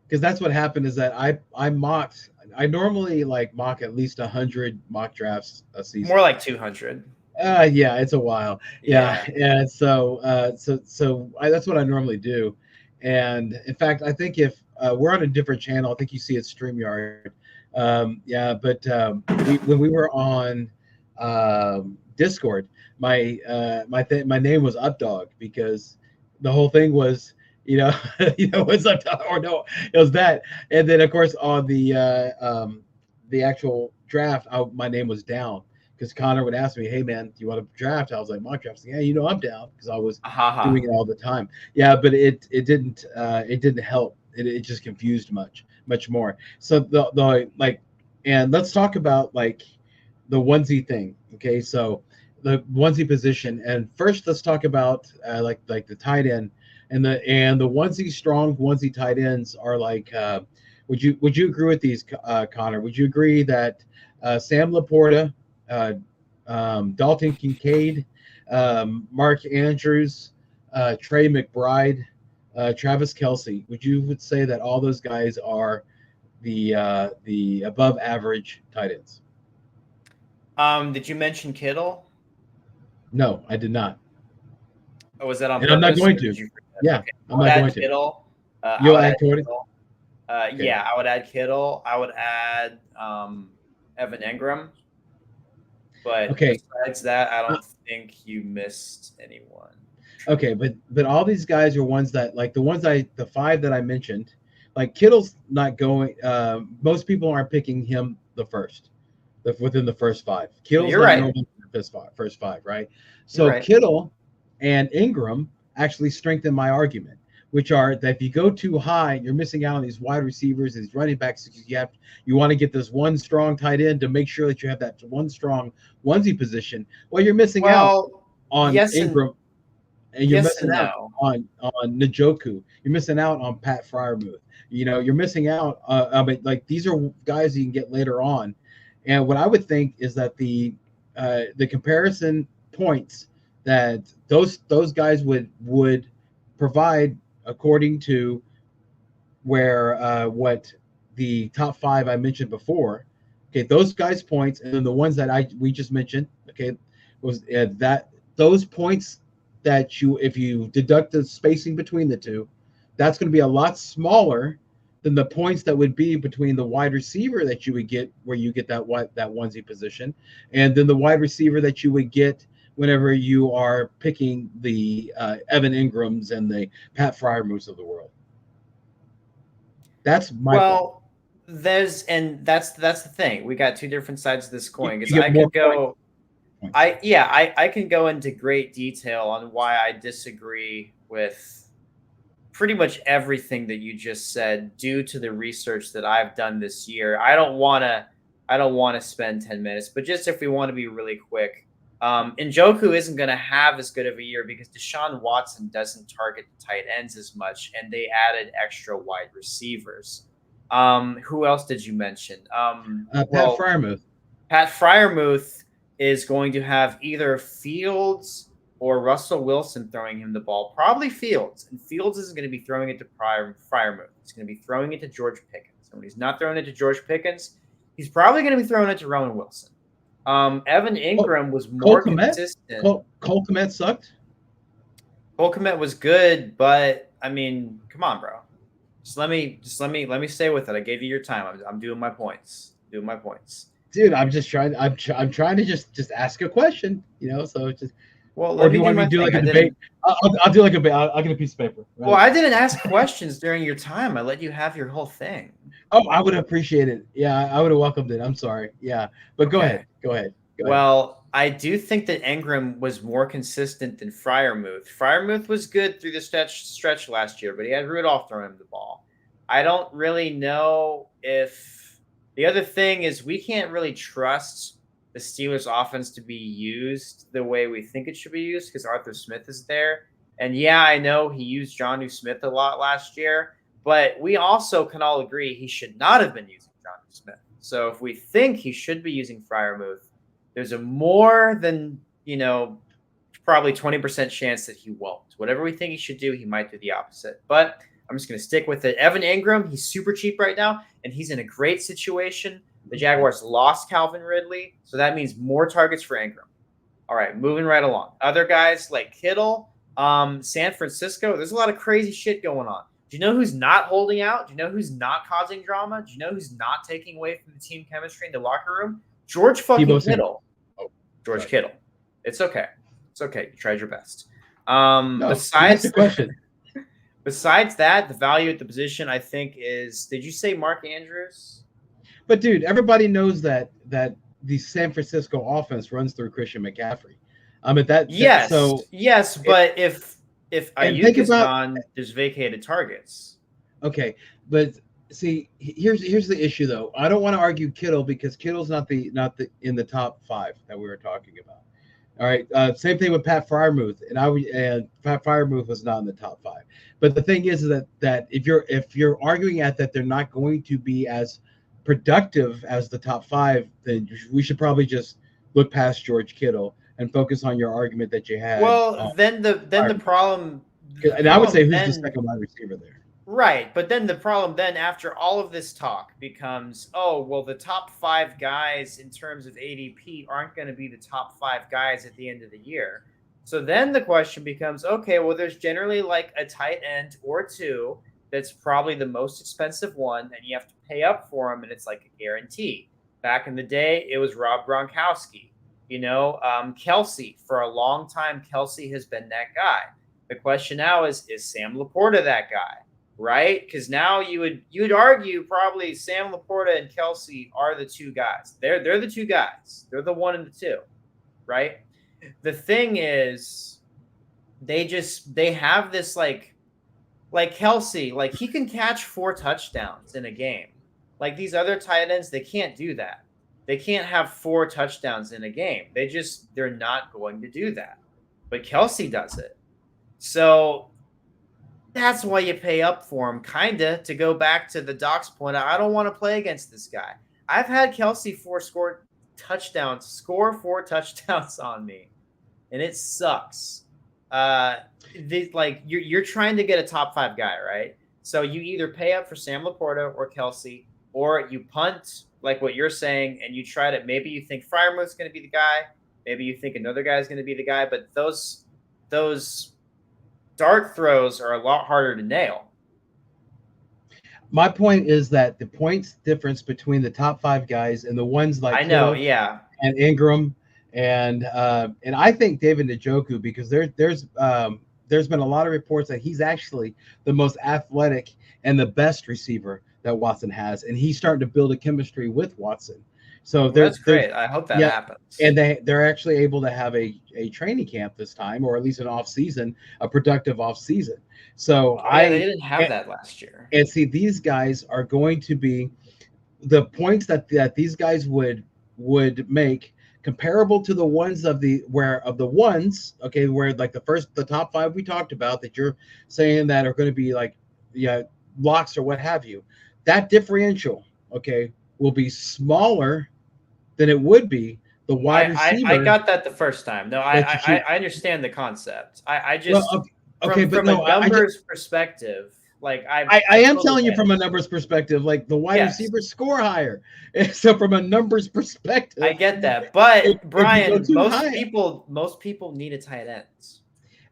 because that's what happened is that I mocked. I normally mock at least 100 mock drafts a season. More like 200. Yeah, it's a while. Yeah, and so that's what I normally do. And in fact, I think if we're on a different channel, I think you see it StreamYard. But when we were on Discord, my name was Updog because the whole thing was what's up, or no, it was that. And then of course on the actual draft, my name was Down because Connor would ask me, "Hey man, do you want to draft?" I was like, "Mock drafts." Yeah, I'm down because I was doing it all the time. Yeah, but it didn't help. It just confused much more. So and let's talk about the onesie thing. Okay, so the onesie position, and first let's talk about like the tight end and the onesie strong onesie tight ends are like. Would you agree with these, Connor? Would you agree that Sam Laporta, Dalton Kincaid, Mark Andrews, Trey McBride, Travis Kelce? Would say that all those guys are the above average tight ends? Did you mention Kittle? No, I did not. Or was that on purpose? I'm not going to. Yeah, okay. I'm not going to. Kittle. You'll add Kittle? Okay. Yeah, I would add Kittle. I would add Evan Engram. But besides that, I don't think you missed anyone. Okay, but all these guys are ones that the five that I mentioned, like Kittle's not going. Most people aren't picking him within the first five. Kittle's not going in the first five, right? So Kittle and Ingram actually strengthen my argument, which are that if you go too high, you're missing out on these wide receivers, these running backs. You want to get this one strong tight end to make sure that you have that one strong onesie position. Well, you're missing out on Ingram, and you're missing out on Njoku. You're missing out on Pat Freiermuth. You're missing out. These are guys you can get later on. And what I would think is that the comparison points that those guys would provide according to where what the top five I mentioned before. Okay, those guys' points, and then the ones that we just mentioned. Okay, was that those points that if you deduct the spacing between the two, that's going to be a lot smaller than the points that would be between the wide receiver that you would get where you get that onesie position, and then the wide receiver that you would get whenever you are picking the Evan Ingrams and the Pat Fryermuths of the world. That's my point. Well, that's the thing. We got two different sides of this coin because You get I more could go. points. I can go into great detail on why I disagree with pretty much everything that you just said due to the research that I've done this year. I don't want to spend 10 minutes, but just if we want to be really quick, Njoku isn't going to have as good of a year because Deshaun Watson doesn't target the tight ends as much, and they added extra wide receivers. Who else did you mention? Pat Fryermuth. Pat Fryermuth is going to have either Fields or Russell Wilson throwing him the ball. Probably Fields. And Fields isn't going to be throwing it to Fryermuth. He's going to be throwing it to George Pickens. And when he's not throwing it to George Pickens, he's probably going to be throwing it to Roman Wilson. Evan Ingram was more consistent. Cole Kmet sucked. Cole Kmet was good, but I mean, come on, bro. Just let me stay with it. I gave you your time. I'm doing my points. Dude, I'm just trying. I'm trying to just ask a question. So it's just. Well, or do you want me to do like a debate? I'll do like a debate. I'll get a piece of paper. Right? Well, I didn't ask questions during your time. I let you have your whole thing. Oh, I would appreciate it. Yeah, I would have welcomed it. I'm sorry. Yeah, but go ahead. Well, I do think that Ingram was more consistent than Fryermuth. Fryermuth was good through the stretch last year, but he had Rudolph throwing him the ball. I don't really know if the other thing is we can't really trust the Steelers offense to be used the way we think it should be used because Arthur Smith is there. And yeah, I know he used Jonnu Smith a lot last year, but we also can all agree he should not have been using Jonnu Smith. So if we think he should be using Fryermuth, there's a more than, probably 20% chance that he won't. Whatever we think he should do, he might do the opposite. But I'm just going to stick with it. Evan Ingram, he's super cheap right now, and he's in a great situation. The Jaguars lost Calvin Ridley, so that means more targets for Ingram. All right, moving right along. Other guys like Kittle, San Francisco, there's a lot of crazy shit going on. Do you know who's not holding out? Do you know who's not causing drama? Do you know who's not taking away from the team chemistry in the locker room? George fucking Kittle. George Kittle. It's okay. You tried your best. Besides the question. Besides that, the value at the position, I think, is, did you say Mark Andrews? But dude, everybody knows that the San Francisco offense runs through Christian McCaffrey. Yes, but if Ayuk is gone, there's vacated targets. Okay, but see, here's the issue though. I don't want to argue Kittle because Kittle's not the in the top 5 that we were talking about. All right, same thing with Pat Fryermuth, and Pat Fryermuth was not in the top 5. But the thing is that if you're arguing that they're not going to be as productive as the top 5, then we should probably just look past George Kittle and focus on your argument that you had. Well, then the problem, and I would say who's the second wide receiver there? Right, but then the problem then after all of this talk becomes, the top 5 guys in terms of ADP aren't going to be the top 5 guys at the end of the year. So then the question becomes, okay, well, there's generally like a tight end or two that's probably the most expensive one, and you have to pay up for him, and it's like a guarantee. Back in the day, it was Rob Gronkowski. Kelsey, for a long time, Kelsey has been that guy. The question now is Sam Laporta that guy, right? Because now you'd argue probably Sam Laporta and Kelsey are the 2 guys. They're the 2 guys. They're the 1 and the 2, right? The thing is, they have this like Kelsey, like he can catch 4 touchdowns in a game. Like these other tight ends, they can't do that. They can't have 4 touchdowns in a game. They're not going to do that. But Kelsey does it. So that's why you pay up for him, kinda, to go back to the Doc's point. I don't want to play against this guy. I've had Kelsey score 4 touchdowns on me, and it sucks. You're trying to get a top 5 guy, right? So you either pay up for Sam Laporta or Kelsey, or you punt like what you're saying, and you try to, maybe you think Fryermuth's going to be the guy, maybe you think another guy is going to be the guy, but those dart throws are a lot harder to nail. My point is that the points difference between the top five guys and the ones like I know, Kittle yeah. and Ingram and I think David Njoku, because there's been a lot of reports that he's actually the most athletic and the best receiver that Watson has, and he's starting to build a chemistry with Watson. So Well, that's great. I hope that yeah, happens. and they're actually able to have a training camp this time, or at least an off season, a productive off season. So Oh yeah, they didn't have that last year. and see, these guys are going to be the points that these guys would make comparable to the ones of the ones, okay, where like the top five we talked about that you're saying that are going to be like, yeah, locks or what have you. That differential, okay, will be smaller than it would be the wide I receiver got that the first time. No, that you should. I understand the concept. I Well, just okay, but from a no, numbers perspective, like I I am totally telling you get from it. a numbers perspective, like the wide Yes, receivers score higher. So from a numbers I perspective, get that. But if you go Brian, too high, most people need a tight end.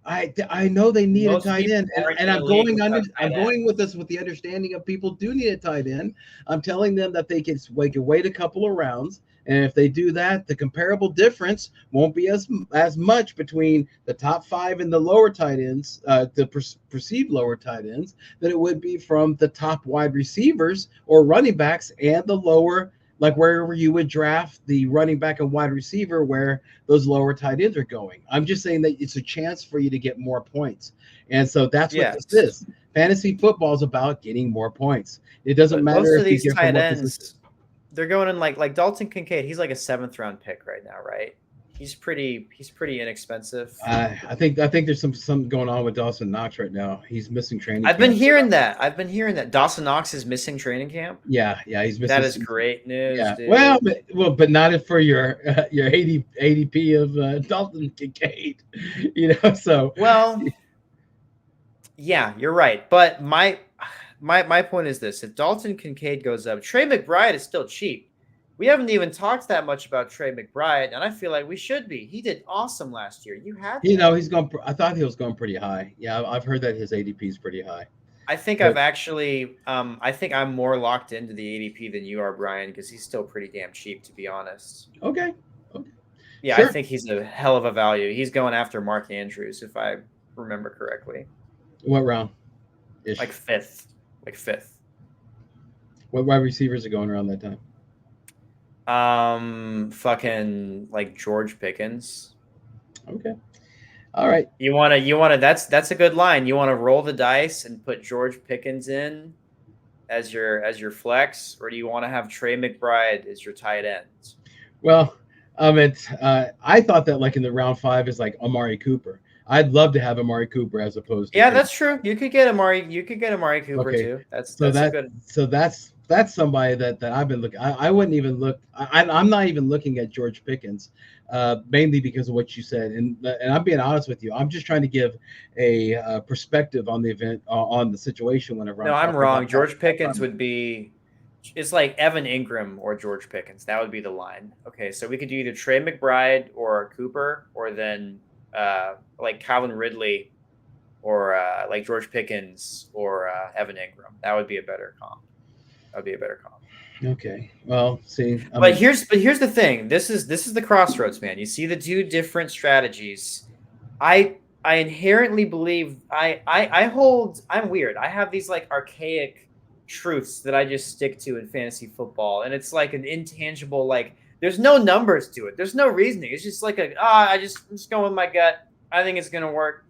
I know they need a Most tight people end, and, aren't and in a I'm league going under. without I'm tight end. going with this with the understanding of people do need a tight end. I'm telling them that they can wait a couple of rounds, and if they do that, the comparable difference won't be as much between the top five and the lower tight ends, the perceived lower tight ends, than it would be from the top wide receivers or running backs and the lower. Like wherever you would draft the running back and wide receiver, where those lower tight ends are going. I'm just saying that it's a chance for you to get more points. And so that's what this Yes, is. Fantasy football is about getting more points. It doesn't but matter most of if you these get from tight what position. ends, they're going in like Dalton Kincaid. He's like a 7th round pick right now, right? He's pretty inexpensive. I think there's something going on with Dawson Knox right now. He's missing training I've been camp. hearing that. I've been hearing that Dawson Knox is missing training camp. Yeah, he's missing That is some. great news, Yeah, well, dude. but not if for your 80 ADP of Dalton Kincaid, So Well, yeah, you're right. But my point is this: if Dalton Kincaid goes up, Trey McBride is still cheap. We haven't even talked that much about Trey McBride, and I feel like we should be. He did awesome last year. You had him. he's going. I thought he was going pretty high. Yeah, I've heard that his ADP is pretty high. I think But I've actually, I think I'm more locked into the ADP than you are, Brian, because he's still pretty damn cheap, to be honest. okay, Yeah, I sure. think he's a hell of a value. He's going after Mark Andrews, if I remember correctly. What round? Ish. Like fifth. What wide receivers are going around that time? Fucking like George Pickens. Okay. All right. You wanna that's a good line. You wanna roll the dice and put George Pickens in as your flex, or do you want to have Trey McBride as your tight end? Well, I thought that like in the round 5 is like Amari Cooper. I'd love to have Amari Cooper as opposed to Yeah, Trey. that's true. You could get Amari Cooper Okay. too. That's So a good. so that's somebody that I've been looking. I wouldn't even look. I'm not even looking at George Pickens, mainly because of what you said. And I'm being honest with you. I'm just trying to give a perspective on the event, on the situation whenever No, I'm I'm talking wrong. about George that. Pickens would be. It's like Evan Ingram or George Pickens. That would be the line. Okay, so we could do either Trey McBride or Cooper, or then like Calvin Ridley, or like George Pickens or Evan Ingram. That would be a better comp. Okay. Well, see. But here's the thing. This is the crossroads, man. You see the two different strategies. I inherently believe I'm weird. I have these like archaic truths that I just stick to in fantasy football, and it's like an intangible, like there's no numbers to it. There's no reasoning. It's just like I'm just going with my gut. I think it's gonna work.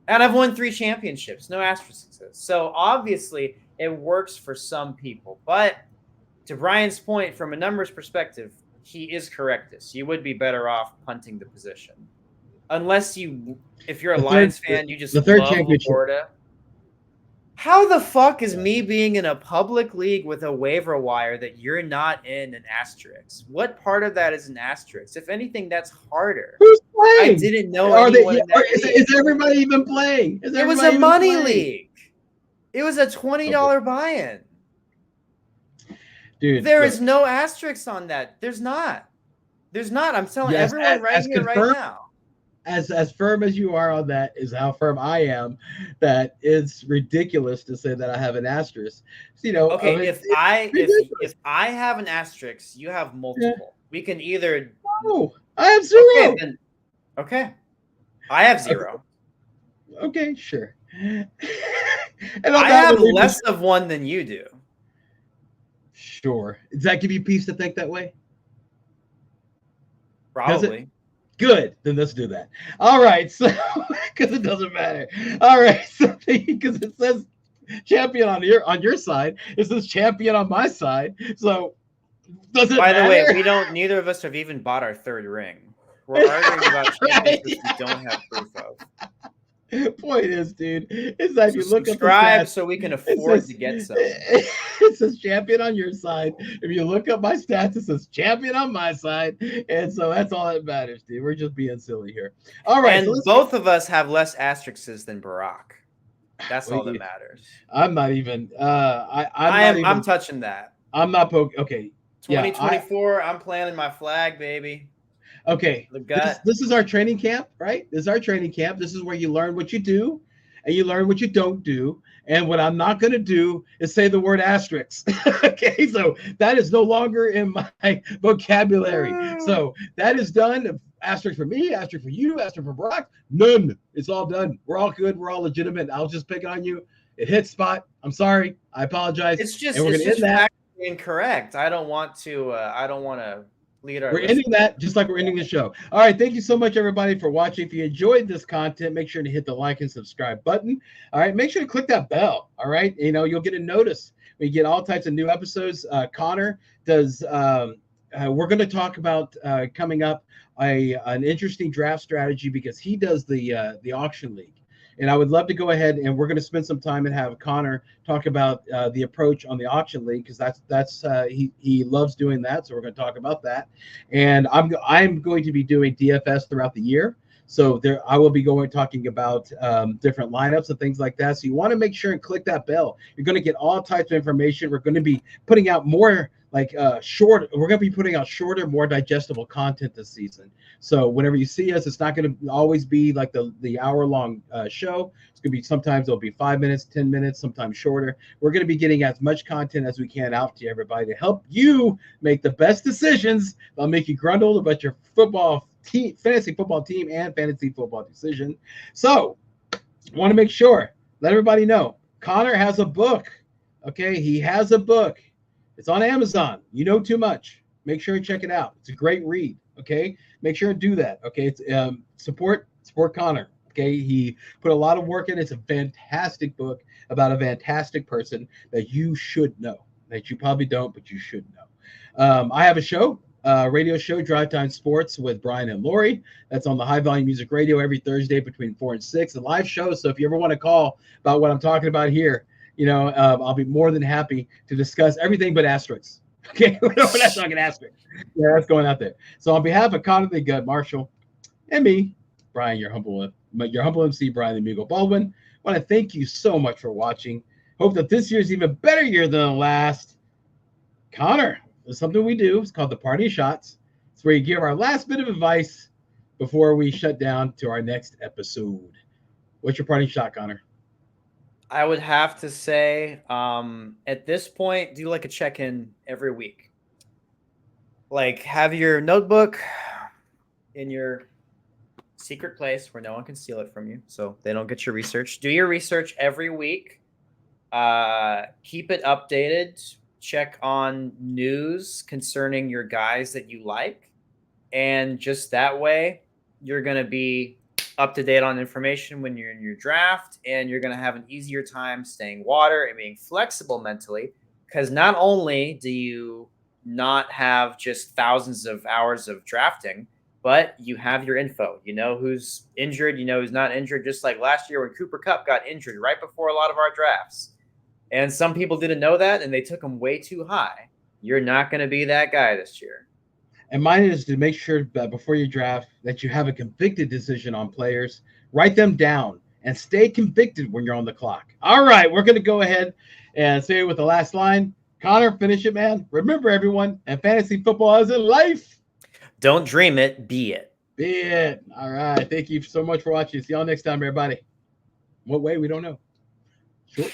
And I've won 3 championships, no asterisks. So obviously it works for some people. But to Brian's point, from a numbers perspective, he is correct. You would be better off punting the position. Unless if you're a Lions fan, you just the third love championship. Laporta. How the fuck is me being in a public league with a waiver wire that you're not in an asterisk? What part of that is an asterisk? If anything, that's harder. Who's playing? I didn't know anyone in that league. Is everybody even playing? It was a money league. It was a $20 buy-in. Dude, there is no asterisk on that. There's not. I'm telling everyone right here, right now. as firm as you are on that is how firm I am. That it's ridiculous to say that I have an asterisk. You know, Okay, it's ridiculous. if I have an asterisk, you have Yeah. multiple. We can either No, I have okay, zero. then okay. I have Okay, zero. okay, sure. And on I that, have we'll leave this. less of one than you do. Sure. Does that give you peace to think that way? Does it? Probably. Good. Then let's do that. All right. So, because it doesn't matter. All right. So, because it says champion on your side, it says champion on my side. So, does it By the way, matter? we don't neither of us have even bought our third ring. We're arguing about Right? championships we don't have proof of. Point is, dude, is that if So you look up the subscribe stats, so we can it afford says to get some. it says champion on your side. If you look up my stats, it says champion on my side, and so that's all that matters, dude. We're just being silly here. All right, so And let's get. both of us have less asterisks than Barack. That's all that Wait, matters. I'm not even. I'm not I'm even. touching that. I'm not poke. Okay, yeah. 2024, I'm planting my flag, baby. Okay. The This gut. this is our training camp, right? This is our training camp. This is where you learn what you do, and you learn what you don't do. And what I'm not going to do is say the word asterisk. Okay, so that is no longer in my vocabulary. So that is done. Asterisk for me, asterisk for you, asterisk for Brock. None. It's all done. We're all good. We're all legitimate. I'll just pick on you. It hit spot. I'm sorry. I apologize. And we're It's going to end just that. factually incorrect. I don't want to lead our We're ending listeners. that just like we're ending the show. All right. Thank you so much, everybody, for watching. If you enjoyed this content, make sure to hit the like and subscribe button. All right. Make sure to click that bell. All right. You know, you'll get a notice. We get all types of new episodes. Connor does, we're going to talk about coming up an interesting draft strategy because he does the auction league. And I would love to go ahead and we're going to spend some time and have Connor talk about the approach on the auction league because that's he loves doing that. So we're going to talk about that. And I'm going to be doing DFS throughout the year. So there, I will be going talking about different lineups and things like that. So you want to make sure and click that bell. You're going to get all types of information. We're going to be putting out more like short. We're going to be putting out shorter, more digestible content this season. So whenever you see us, it's not going to always be like the hour long show. It's going to be sometimes it'll be 5 minutes, 10 minutes, sometimes shorter. We're going to be getting as much content as we can out to everybody to help you make the best decisions. That'll make you grundle about your football team, fantasy football team, and fantasy football decision. So, want to make sure, let everybody know, Connor has a book. Okay, he has a book. It's on Amazon. You know too much. Make sure you check it out. It's a great read. Okay, make sure to do that. Okay, it's support Connor. Okay, he put a lot of work in. It's a fantastic book about a fantastic person that you should know. That you probably don't, but you should know. I have a show, radio show, Drive Time Sports with Brian and Lori. That's on the High Volume Music Radio every Thursday between 4 and 6. A live show. So if you ever want to call about what I'm talking about here, you know, I'll be more than happy to discuss everything but asterisks. Okay, we're not talking asterisks. Yeah, that's going out there. So on behalf of Connor the Gut Marshall and me, Brian, your humble MC, Brian the Amigo Baldwin, I want to thank you so much for watching. Hope that this year's even better year than the last. Connor, there's something we do. It's called the Party Shots. It's where you give our last bit of advice before we shut down to our next episode. What's your party shot, Connor? I would have to say, at this point, do like a check-in every week. Like have your notebook in your secret place where no one can steal it from you, so they don't get your research. Do your research every week. Keep it updated. Check on news concerning your guys that you like, and just that way, you're gonna be up to date on information when you're in your draft, and you're going to have an easier time staying water and being flexible mentally, because not only do you not have just thousands of hours of drafting, but you have your info. You know who's injured, you know who's not injured, just like last year when Cooper Kupp got injured right before a lot of our drafts. And some people didn't know that, and they took him way too high. You're not going to be that guy this year. And mine is to make sure that before you draft that you have a convicted decision on players. Write them down and stay convicted when you're on the clock. All right, we're going to go ahead and say it with the last line. Connor, finish it, man. Remember, everyone, and fantasy football isn't life. Don't dream it, be it. Be it. All right. Thank you so much for watching. See y'all next time, everybody. What way? We don't know. Sure.